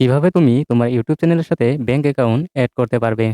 কিভাবে তুমি তোমার ইউটিউব চ্যানেলের সাথে ব্যাংক অ্যাকাউন্ট এড করতে পারবে।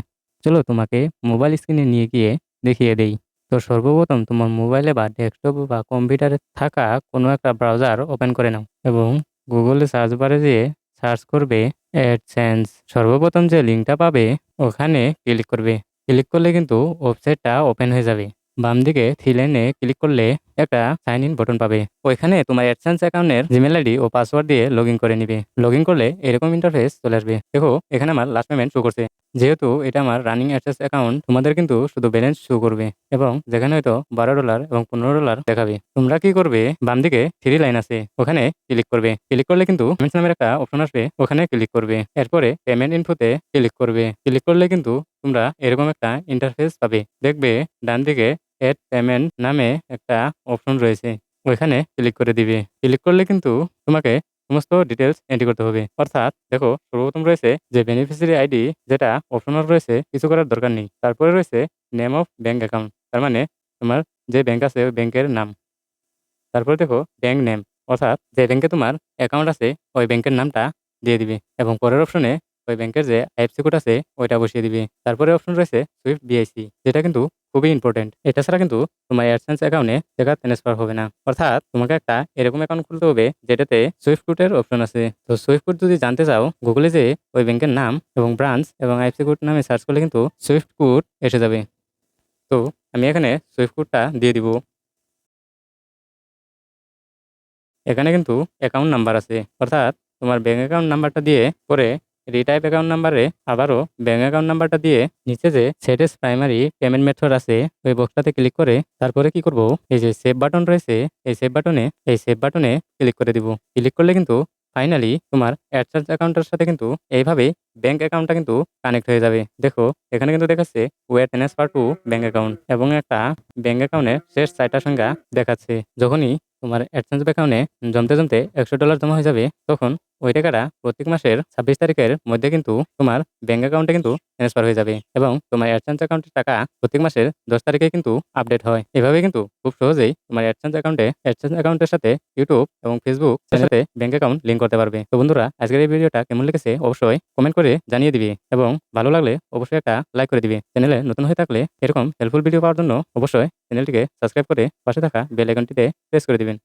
চলো তোমাকে মোবাইল স্ক্রিনে নিয়ে গিয়ে দেখিয়ে দেই। তো সর্বপ্রথম তোমার মোবাইলে বা ডেস্কটপ বা কম্পিউটারে থাকা কোনো একটা ব্রাউজার ওপেন করে নাও এবং গুগলে সার্চ বারে যেয়ে সার্চ করবে অ্যাডসেন্স। সর্বপ্রথম যে লিঙ্কটা পাবে ওখানে ক্লিক করবে। ক্লিক করলে কিন্তু ওয়েবসাইটটা ওপেন হয়ে যাবে। বাম দিকে থ্রি লাইনে ক্লিক করলে একটা সাইন ইন বাটন পাবে। ওইখানে তোমার অ্যাডসেন্স অ্যাকাউন্টের জিমেল আইডি ও পাসওয়ার্ড দিয়ে লগ ইন করে নিবে। লগ ইন করলে এরকম ইন্টারফেস চলে আসবে। দেখো এখানে আমার লাস্ট পেমেন্ট শো করছে। যেহেতু এটা আমার রানিং অ্যাডসেন্স অ্যাকাউন্ট, তোমাদের কিন্তু শুধু ব্যালেন্স শো করবে এবং যেখানে হয়তো $12 এবং $15 দেখাবে। তোমরা কি করবে, বাম দিকে থ্রি লাইন আছে ওখানে ক্লিক করবে। ক্লিক করলে কিন্তু পেমেন্টস নামের একটা অপশন আসবে, ওখানে ক্লিক করবে। এরপরে পেমেন্ট ইনফোতে ক্লিক করবে। ক্লিক করলে কিন্তু তোমরা এরকম একটা ইন্টারফেস পাবে। দেখবে ডান দিকে এড পেমেন্ট নামে একটা অপশন রয়েছে, ওইখানে ক্লিক করে দিবে। ক্লিক করলে কিন্তু তোমাকে সমস্ত ডিটেলস এন্ট্রি করতে হবে। অর্থাৎ দেখো সর্বপ্রথম রয়েছে যে বেনিফিশিয়ারি আইডি, যেটা অপশনাল রয়েছে, কিছু করার দরকার নেই। তারপরে রয়েছে নেম অফ ব্যাংক অ্যাকাউন্ট, তার মানে তোমার যে ব্যাংক আছে ওই ব্যাংকের নাম। তারপরে দেখো ব্যাংক নেম, অর্থাৎ যে ব্যাংকে তোমার অ্যাকাউন্ট আছে ওই ব্যাংকের নামটা দিয়ে দিবে এবং পরের অপশনে ওই ব্যাংকের যে আইএফসি কোড আছে ওইটা বসিয়ে দিবে। তারপরে অপশন রয়েছে সুইফট বিআইসি, যেটা কিন্তু খুবই ইম্পর্টেন্ট। এটা ছাড়া কিন্তু তোমার অ্যাডসেন্স অ্যাকাউন্টে টাকা ট্রান্সফার হবে না। অর্থাৎ তোমাকে একটা এরকম অ্যাকাউন্ট খুলতে হবে যেটাতে সুইফট কোডের অপশন আছে। তো সুইফট কোড যদি জানতে চাও, গুগলে যে ওই ব্যাংকের নাম এবং ব্রাঞ্চ এবং আইএফসি কোড নামে সার্চ করলে কিন্তু সুইফট কোড এসে যাবে। তো আমি এখানে সুইফট কোডটা দিয়ে দিব। এখানে কিন্তু অ্যাকাউন্ট নাম্বার আছে, অর্থাৎ তোমার ব্যাঙ্ক অ্যাকাউন্ট নাম্বারটা দিয়ে পরে রিটাইপ অ্যাকাউন্ট নাম্বারে আবারও ব্যাঙ্ক অ্যাকাউন্ট নাম্বারটা দিয়ে নিচে যে সেটেস প্রাইমারি পেমেন্ট মেথড আছে ওই বক্সটাতে ক্লিক করে তারপরে কি করব, এই যে সেভ বাটন রয়েছে এই সেভ বাটনে ক্লিক করে দিব। ক্লিক করলে কিন্তু ফাইনালি তোমার অ্যাডসেন্স অ্যাকাউন্টের সাথে কিন্তু এইভাবেই ব্যাঙ্ক অ্যাকাউন্টটা কিন্তু কানেক্ট হয়ে যাবে। দেখো এখানে কিন্তু দেখাচ্ছে way transfer to bank account এবং একটা ব্যাঙ্ক অ্যাকাউন্টের শেষ 4টা সংখ্যা দেখাচ্ছে। যখনই তোমার অ্যাডসেন্স অ্যাকাউন্টে জমতে জমতে $100 জমা হয়ে যাবে, তখন ওই টাকাটা প্রত্যেক মাসের 26 তারিখের মধ্যে কিন্তু তোমার ব্যাঙ্ক অ্যাকাউন্টে কিন্তু ট্রান্সফার হয়ে যাবে এবং তোমার অ্যাডসেন্স অ্যাকাউন্টের টাকা প্রত্যেক মাসের 10 তারিখে কিন্তু আপডেট হয়। এভাবে কিন্তু খুব সহজেই তোমার অ্যাডসেন্স অ্যাকাউন্টের সাথে ইউটিউব এবং ফেসবুক এর সাথে ব্যাঙ্ক অ্যাকাউন্ট লিঙ্ক করতে পারবে। তো বন্ধুরা, আজকের এই ভিডিওটা কেমন লেগেছে অবশ্যই কমেন্ট করে জানিয়ে দিবে এবং ভালো লাগলে অবশ্যই একটা লাইক করে দিবে। চ্যানেলে নতুন হয়ে থাকলে এরকম হেল্পফুল ভিডিও পাওয়ার জন্য অবশ্যই চ্যানেলটিকে সাবস্ক্রাইব করে পাশে থাকা বেল আইকনটিতে প্রেস করে দিবেন।